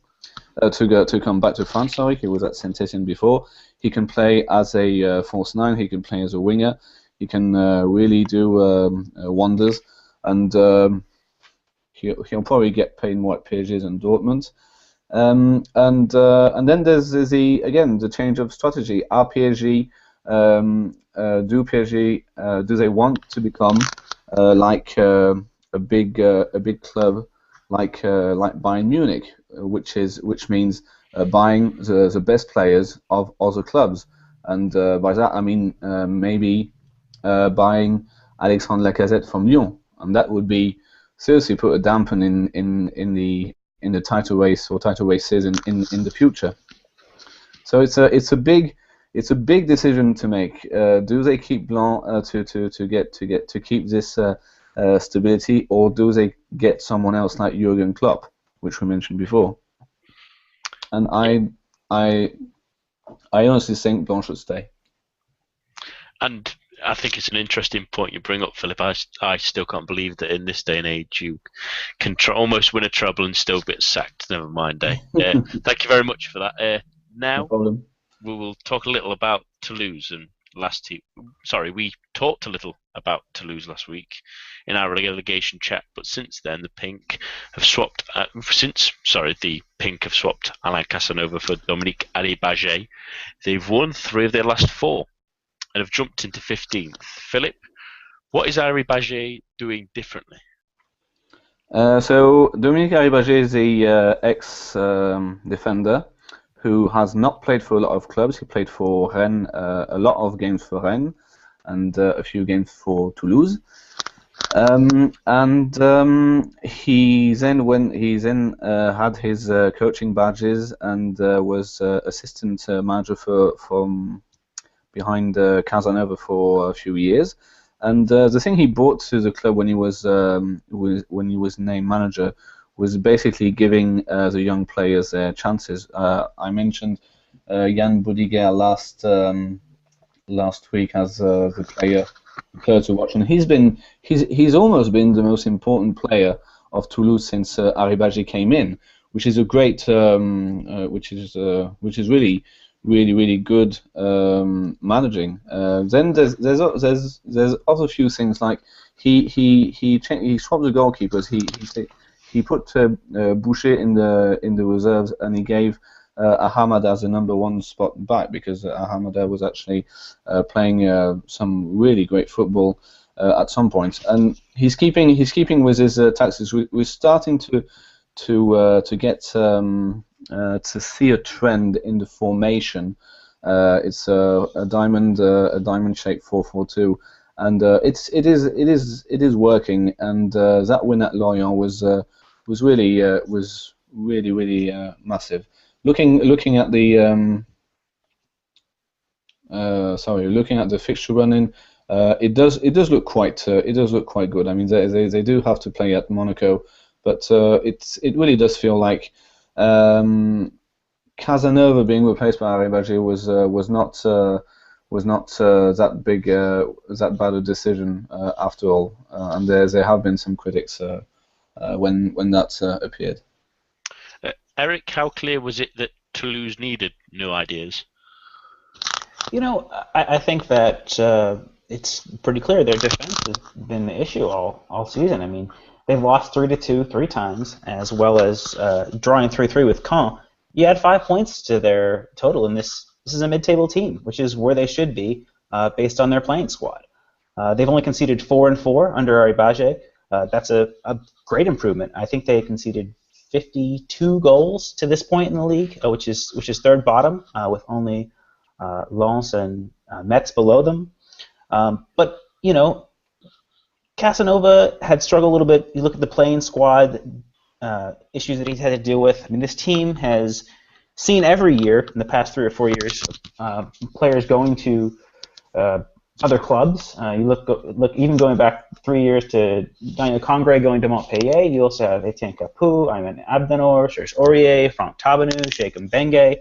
to come back to France. Sorry, he was at Saint-Etienne before. He can play as a false nine. He can play as a winger. He can really do wonders, and he'll probably get paid more at PSG than Dortmund. And then there's the change of strategy. Are PSG do they want to become like a big club like Bayern Munich, which means buying the best players of other clubs, and by that I mean maybe buying Alexandre Lacazette from Lyon, and that would be seriously put a dampen in the title race or title races in the future. So it's a big decision to make. Do they keep Blanc to keep this stability, or do they get someone else like Jurgen Klopp, which we mentioned before? And I honestly think Blanc should stay. And I think it's an interesting point you bring up, Philip. I still can't believe that in this day and age you can almost win a treble and still get sacked. Never mind, eh? Thank you very much for that. Now, No problem. we will talk a little about Toulouse and we talked a little about Toulouse last week in our relegation chat, but since then the Pink have swapped. The Pink have swapped Alain Casanova for Dominique Aribaget. They've won 3 of their last 4 and have jumped into 15th. Philip, what is Aribaget doing differently? So Dominique Aribaget is the ex-defender who has not played for a lot of clubs. He played for Rennes, a lot of games for Rennes, and a few games for Toulouse. He then had his coaching badges and was assistant manager from behind Casanova for a few years. And the thing he brought to the club when he was named manager was basically giving the young players their chances. I mentioned Yann Boudiger last week as the player to watch, and he's almost been the most important player of Toulouse since Aribaget came in, which is a great, which is really good managing. Then there's other few things, like he swapped the goalkeepers. He put Boucher in the reserves, and he gave Ahamada the number 1 spot back, because Ahamada was actually playing some really great football at some point, and he's keeping with his tactics. We're starting to get to see a trend in the formation. It's a diamond shaped 4-4-2, and it is working. And that win at Lorient was really massive. Looking at the looking at the fixture running, it does look quite good. I mean, they do have to play at Monaco but it really does feel like Casanova being replaced by Arribagé was not that big that bad a decision after all, and there have been some critics when that appeared. Eric, how clear was it that Toulouse needed new ideas? I think that it's pretty clear their defense has been the issue all season. I mean, they've lost 3-2 3 times, as well as drawing 3-3 with Caen. You add 5 points to their total, and this is a mid-table team, which is where they should be based on their playing squad. They've only conceded 4-4 under Arribagé. That's a great improvement. I think they conceded 52 goals to this point in the league, which is third bottom, with only Lens and Metz below them. But Casanova had struggled a little bit. You look at the playing squad, issues that he's had to deal with. I mean, this team has seen every year in the past 3 or 4 years players going to other clubs. You look even going back 3 years to Daniel Congre going to Montpellier. You also have Etienne Capoue, Ayman Abdennour, Serge Aurier, Franck Tabanou, Cheikh Mbengue.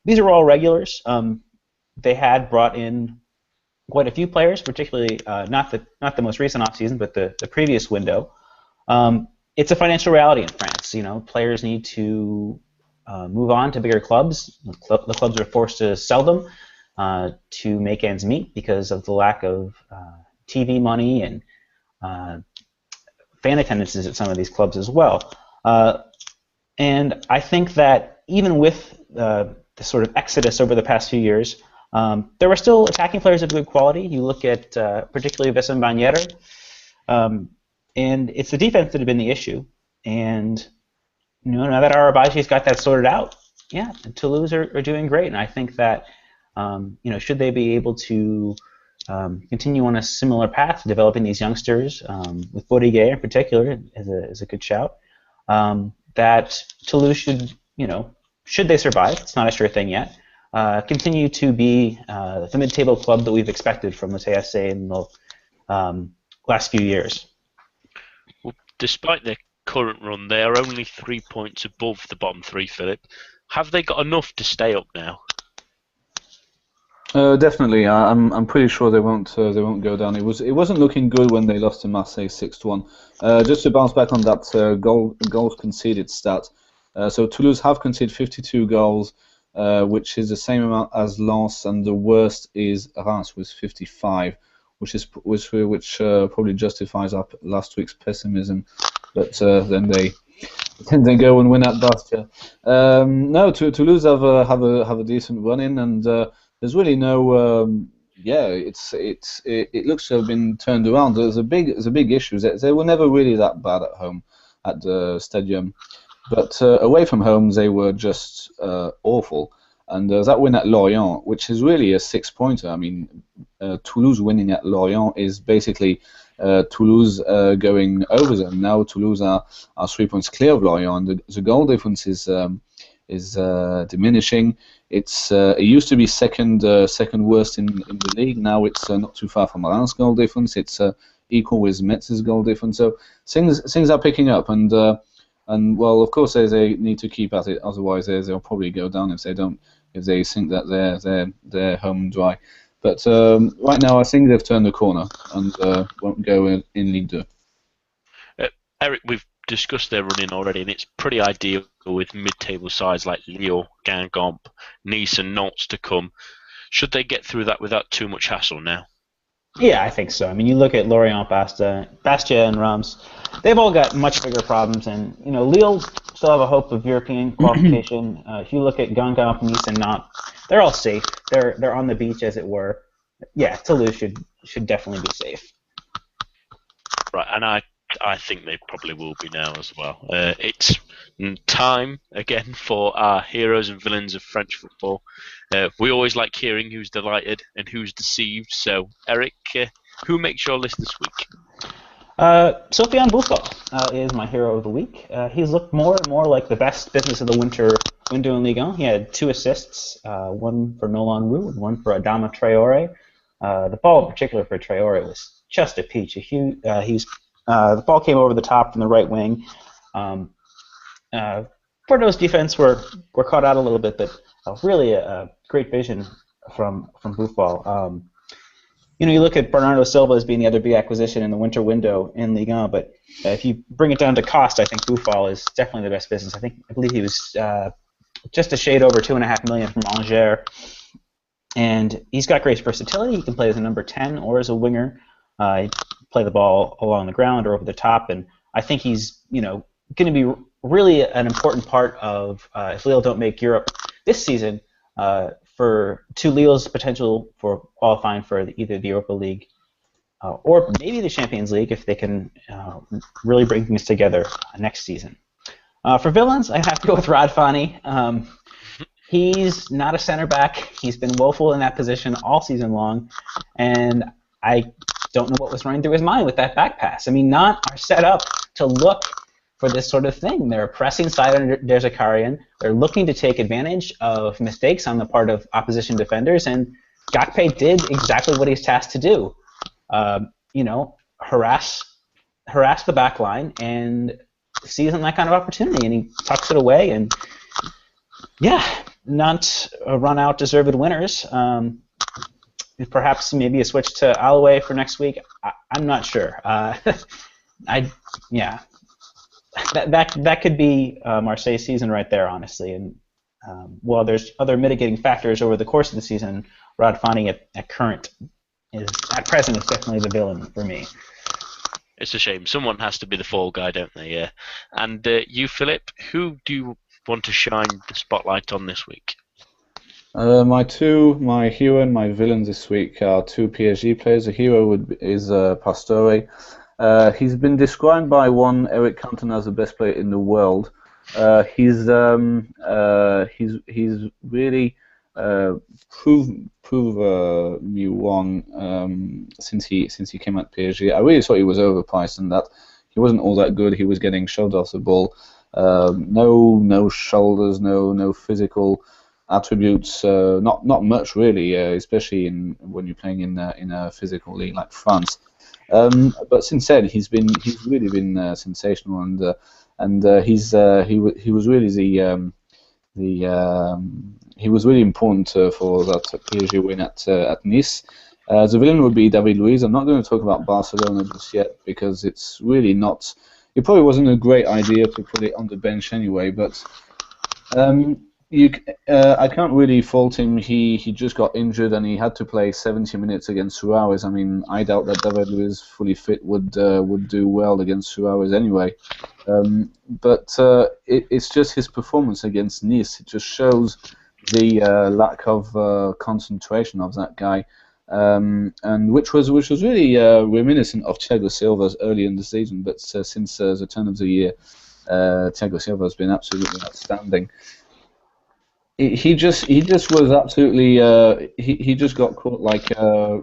These are all regulars. They had brought in quite a few players, particularly not the most recent offseason, but the previous window. It's a financial reality in France. Players need to move on to bigger clubs. The clubs are forced to sell them to make ends meet because of the lack of TV money and fan attendances at some of these clubs as well. And I think that even with the sort of exodus over the past few years, there were still attacking players of good quality. You look at particularly Vincent Bagnér, and it's the defense that had been the issue. And now that Arribagé's got that sorted out, yeah, Toulouse are doing great. And I think that should they be able to continue on a similar path, developing these youngsters, with Bodiguet in particular is a good shout, that Toulouse should they survive, it's not a sure thing yet, continue to be the mid-table club that we've expected from the TSA in the last few years. Well, despite their current run, they are only 3 points above the bottom 3, Philip. Have they got enough to stay up now? Definitely. I'm pretty sure they won't go down. It wasn't looking good when they lost to Marseille 6-1. Just to bounce back on that goals conceded stat. So Toulouse have conceded 52 goals, which is the same amount as Lens, and the worst is Reims with 55, which probably justifies our last week's pessimism. But then they go and win at Bastia. No, Toulouse have a decent run in, and there's really no. It looks to have been turned around. There's a big issue. They were never really that bad at home at the stadium, but away from home they were just awful. And that win at Lorient, which is really a 6-pointer. I mean, Toulouse winning at Lorient is basically Toulouse going over them. Now Toulouse are 3 points clear of Lorient, and the goal difference is diminishing. It used to be second worst in the league. Now it's not too far from Reims' goal difference. It's equal with Metz's goal difference. So things are picking up, and well, of course they need to keep at it. Otherwise, they'll probably go down if they think that they're home and dry. But right now, I think they've turned the corner and won't go in Ligue 2. Eric, we've discussed their running already, and it's pretty ideal with mid-table sides like Lyon, Guingamp, Nice, and Nantes to come. Should they get through that without too much hassle now? Yeah, I think so. I mean, you look at Lorient, Bastia, and Reims. They've all got much bigger problems, and Lille still have a hope of European qualification. If you look at Guingamp, Nice, and Nantes, they're all safe. They're on the beach, as it were. Yeah, Toulouse should definitely be safe. Right, and I think they probably will be now as well. It's time again for our heroes and villains of French football. We always like hearing who's delighted and who's deceived. So, Eric, who makes your list this week? Sofiane Boufal is my hero of the week. He's looked more and more like the best business of the window in Ligue 1. He had 2 assists, one for Nolan Roux and one for Adama Traoré. The ball in particular for Traoré was just a peach. He's The ball came over the top from the right wing. Porto's defense were caught out a little bit, but really a great vision from Buffal. You look at Bernardo Silva as being the other big acquisition in the winter window in Ligue 1, but if you bring it down to cost, I think Buffal is definitely the best business. I believe he was just a shade over $2.5 million from Angers, and he's got great versatility. He can play as a number 10 or as a winger. He play the ball along the ground or over the top, and I think he's going to be really an important part of if Lille don't make Europe this season. To Lille's potential for qualifying for either the Europa League or maybe the Champions League if they can really bring things together next season. For villains, I have to go with Rod Fanni. He's not a center back. He's been woeful in that position all season long, and I don't know what was running through his mind with that back pass. I mean, Nantes are set up to look for this sort of thing. They're a pressing side under Der Zakarian. They're looking to take advantage of mistakes on the part of opposition defenders, and Gakpe did exactly what he's tasked to do. Harass the back line and seize on that kind of opportunity, and he tucks it away. And Nantes run out deserved winners. Perhaps maybe a switch to Aloué for next week. I'm not sure. That could be Marseille's season right there, honestly. And while there's other mitigating factors over the course of the season, Rod Fanni at present is definitely the villain for me. It's a shame. Someone has to be the fall guy, don't they? Yeah. And you, Philip, who do you want to shine the spotlight on this week? My hero and my villain this week are two PSG players. The hero is Pastore. He's been described by one Eric Cantona as the best player in the world. He's really proved me wrong since he came at PSG. I really thought he was overpriced and that he wasn't all that good. He was getting shoved off the ball. No shoulders, no physical attributes, not much really, especially when you're playing in a physical league like France. But since then, he's really been sensational, and he was really he was really important for that PSG win at Nice. The villain would be David Luiz. I'm not going to talk about Barcelona just yet because it's really not. It probably wasn't a great idea to put it on the bench anyway, but. I can't really fault him. He just got injured and he had to play 70 minutes against Suarez. I mean, I doubt that David Luiz, fully fit, would do well against Suarez anyway. But it's just his performance against Nice. It just shows the lack of concentration of that guy, and which was really reminiscent of Thiago Silva's early in the season. But since the turn of the year, Thiago Silva has been absolutely outstanding. He just was absolutely he just got caught like a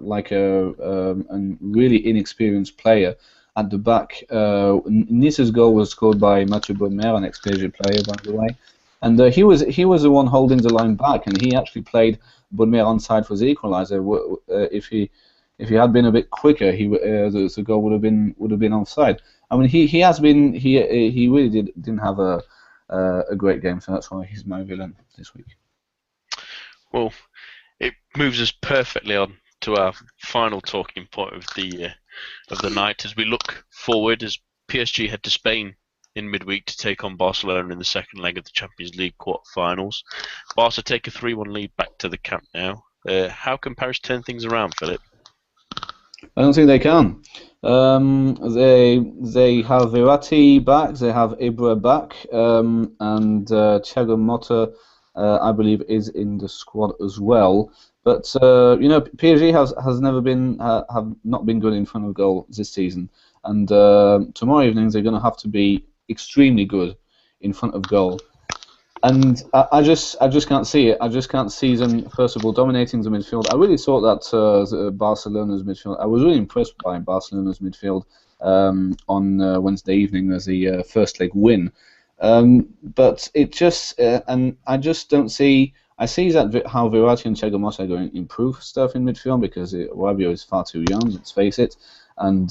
really inexperienced player at the back. Nice's goal was scored by Mathieu Bonnemer, an ex-PSG player, by the way, and he was the one holding the line back, and he actually played Bonnemer onside for the equaliser. If he had been a bit quicker, the goal would have been offside. I mean, he really didn't have a great game, so that's why he's my villain this week. Well, it moves us perfectly on to our final talking point of the night as we look forward as PSG head to Spain in midweek to take on Barcelona in the second leg of the Champions League quarter-finals. Barca take a 3-1 lead back to the Camp Nou. How can Paris turn things around, Philip? I don't think they can. They have Verratti back, they have Ibra back, and Thiago Motta, I believe, is in the squad as well. But PSG has never been have not been good in front of goal this season, and tomorrow evening they're going to have to be extremely good in front of goal. And I just can't see it. I just can't see them, first of all, dominating the midfield. I really thought that Barcelona's midfield, I was really impressed by Barcelona's midfield on Wednesday evening as the first leg win. But it just, and I just don't see, I see that how Verratti and Thiago Motta are going to improve stuff in midfield because Rabiot is far too young, let's face it. and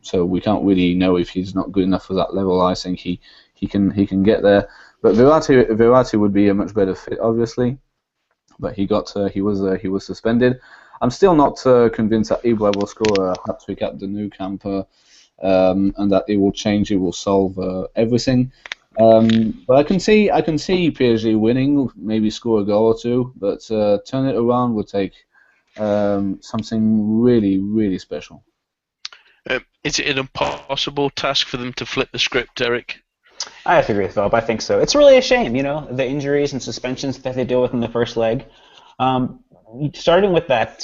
so we can't really know if he's not good enough for that level. I think he can get there, but Verratti would be a much better fit, obviously. But he was suspended. I'm still not convinced that Ibra will score a hat-trick at the Nou Camp, and that it will change, it will solve everything. But I can see PSG winning, maybe score a goal or two, but turn it around would take something really, really special. Is it an impossible task for them to flip the script, Eric? I have to agree with Bob. I think so. It's really a shame, the injuries and suspensions that they deal with in the first leg. Starting with that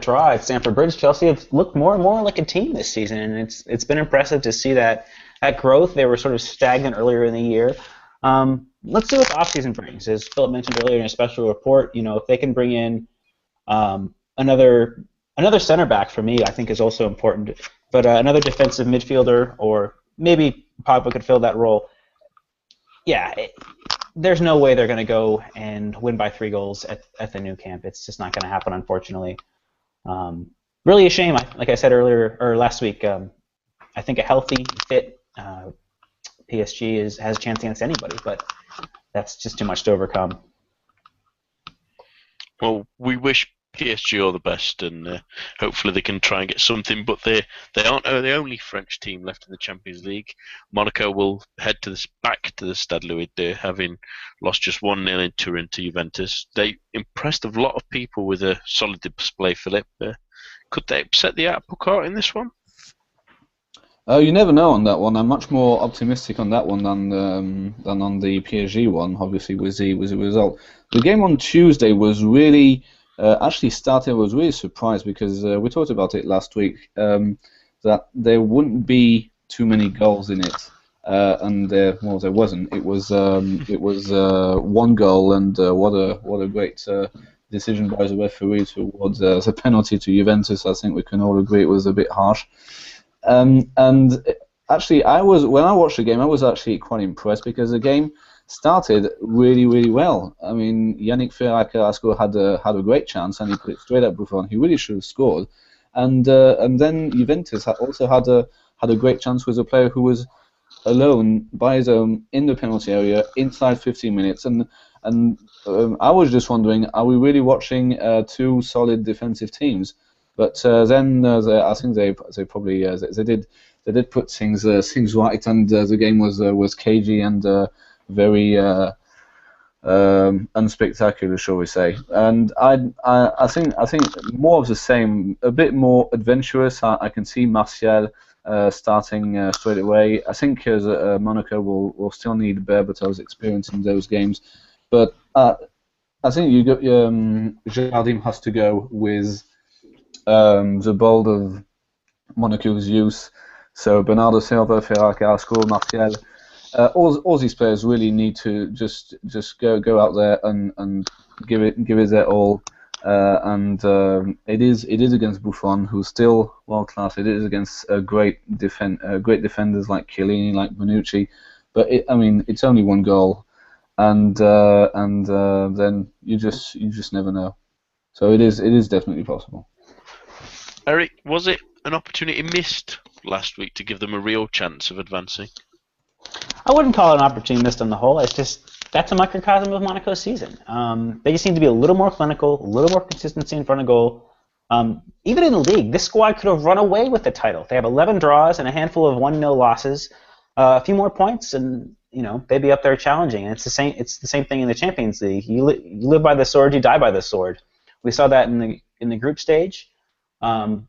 draw at Stamford Bridge, Chelsea have looked more and more like a team this season, and it's been impressive to see that growth. They were sort of stagnant earlier in the year. Let's see what the offseason brings. As Philip mentioned earlier in a special report, if they can bring in another center back, for me, I think is also important. But another defensive midfielder, or maybe Pogba could fill that role. Yeah, there's no way they're going to go and win by 3 goals at the Nou Camp. It's just not going to happen, unfortunately. Really a shame. Like I said earlier or last week, I think a healthy, fit PSG has a chance against anybody, but that's just too much to overcome. Well, we wish PSG all the best, and hopefully they can try and get something. But they aren't the only French team left in the Champions League. Monaco will head back to the Stade Louis II, having lost just 1-0 in Turin to Juventus. They impressed a lot of people with a solid display, Philip. Could they upset the apple cart in this one? You never know on that one. I'm much more optimistic on that one than on the PSG one. Obviously, with the result, the game on Tuesday was really. Actually started, I was really surprised because we talked about it last week, that there wouldn't be too many goals in it, and there wasn't. It was 1 goal, and what a great decision by the referee towards the penalty to Juventus. I think we can all agree it was a bit harsh. And actually, when I watched the game, I was actually quite impressed because the game started really, really well. I mean, Yannick Ferrer-Carrasco had a great chance, and he put it straight at Buffon. He really should have scored. And then Juventus also had a great chance with a player who was alone by his own in the penalty area inside 15 minutes. And I was just wondering, are we really watching 2 solid defensive teams? But then I think they probably they did put things right, and the game was cagey and very unspectacular, shall we say? And I think more of the same, a bit more adventurous. I can see Martial starting straight away. I think Monaco will still need Berbatov's experience in those games, but I think Jardim has to go with the bold of Monaco's youth. So Bernardo Silva, Ferrer-Carrasco, Martial. All these players really need to just go out there and give it their all, and it is against Buffon, who's still world class. It is against great defenders like Chiellini, like Bonucci, but it's only 1 goal, and then you just never know. So it is definitely possible. Eric, was it an opportunity missed last week to give them a real chance of advancing? I wouldn't call it an opportunity missed on the whole. It's just that's a microcosm of Monaco's season. They just seem to be a little more clinical, a little more consistency in front of goal. Even in the league, this squad could have run away with the title. They have 11 draws and a handful of 1-0 losses, a few more points, and they'd be up there challenging. And it's the same thing in the Champions League. You live by the sword, you die by the sword. We saw that in the group stage. I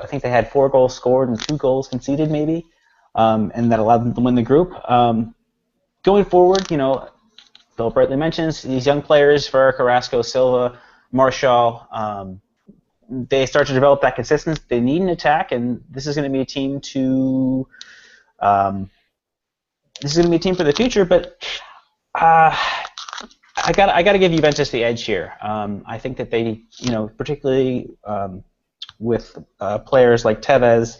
think they had 4 goals scored and 2 goals conceded, maybe. And that allowed them to win the group. Going forward, Philip rightly mentions these young players, Ferrer, Carrasco, Silva, Martial. They start to develop that consistency. They need an attack, and this is going to be a team for the future. But I got to give Juventus the edge here. I think that they, particularly with players like Tevez,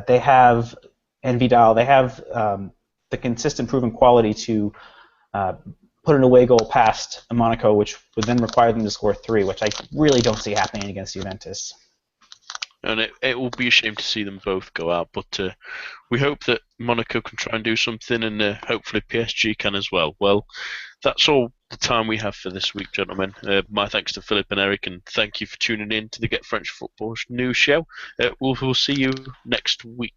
they have. And Vidal, they have the consistent proven quality to put an away goal past Monaco, which would then require them to score 3, which I really don't see happening against Juventus. And it will be a shame to see them both go out, but we hope that Monaco can try and do something, and hopefully PSG can as well. Well, that's all the time we have for this week, gentlemen. My thanks to Philip and Eric, and thank you for tuning in to the Get French Football News Show. We'll see you next week.